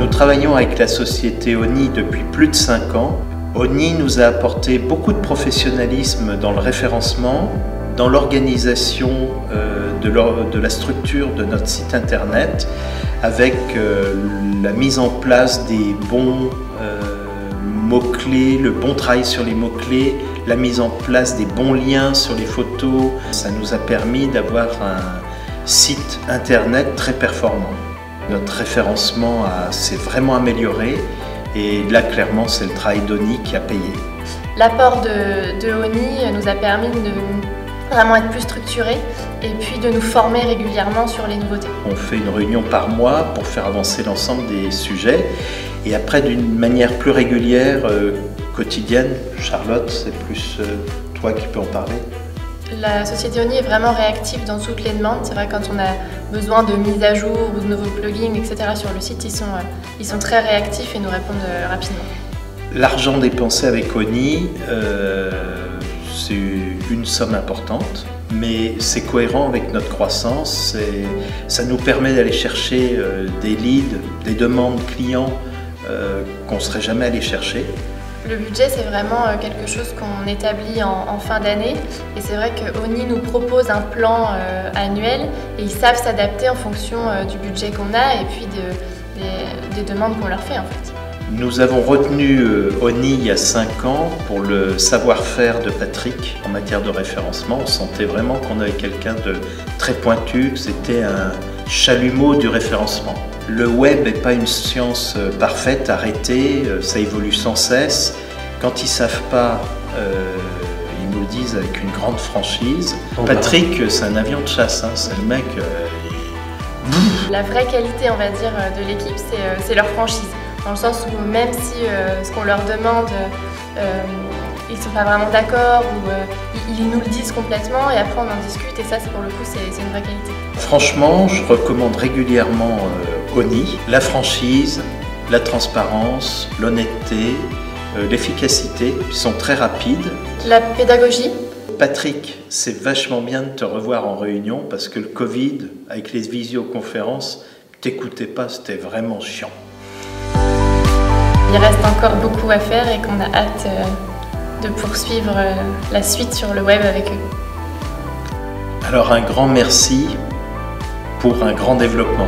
Nous travaillons avec la société ONI depuis plus de 5 ans. ONI nous a apporté beaucoup de professionnalisme dans le référencement, dans l'organisation de la structure de notre site internet, avec la mise en place des bons mots-clés, le bon travail sur les mots-clés, la mise en place des bons liens sur les photos. Ça nous a permis d'avoir un site internet très performant. Notre référencement s'est vraiment amélioré et là clairement c'est le travail d'ONI qui a payé. L'apport de ONI nous a permis de vraiment être plus structuré et puis de nous former régulièrement sur les nouveautés. On fait une réunion par mois pour faire avancer l'ensemble des sujets et après d'une manière plus régulière, quotidienne. Charlotte, c'est plus toi qui peux en parler. La société ONI est vraiment réactive dans toutes les demandes. C'est vrai, quand on a besoin de mise à jour ou de nouveaux plugins, etc. sur le site, ils sont très réactifs et nous répondent rapidement. L'argent dépensé avec ONI, c'est une somme importante, mais c'est cohérent avec notre croissance. Ça nous permet d'aller chercher des leads, des demandes clients qu'on ne serait jamais allé chercher. Le budget, c'est vraiment quelque chose qu'on établit en fin d'année et c'est vrai que ONI nous propose un plan annuel et ils savent s'adapter en fonction du budget qu'on a et puis des demandes qu'on leur fait en fait. Nous avons retenu ONI il y a 5 ans pour le savoir-faire de Patrick en matière de référencement. On sentait vraiment qu'on avait quelqu'un de très pointu, que c'était un chalumeau du référencement. Le web n'est pas une science parfaite, arrêtée, ça évolue sans cesse. Quand ils ne savent pas, ils nous le disent avec une grande franchise. Patrick, c'est un avion de chasse, hein, c'est le mec... La vraie qualité, on va dire, de l'équipe, c'est leur franchise. Dans le sens où même si ce qu'on leur demande, ils ne sont pas vraiment d'accord ou ils nous le disent complètement et après on en discute et ça, pour le coup, c'est une vraie qualité. Franchement, je recommande régulièrement ONI, la franchise, la transparence, l'honnêteté, l'efficacité, ils sont très rapides. La pédagogie. Patrick, c'est vachement bien de te revoir en réunion parce que le Covid, avec les visioconférences, t'écoutais pas, c'était vraiment chiant. Il reste encore beaucoup à faire et qu'on a hâte de poursuivre la suite sur le web avec eux. Alors un grand merci pour un grand développement.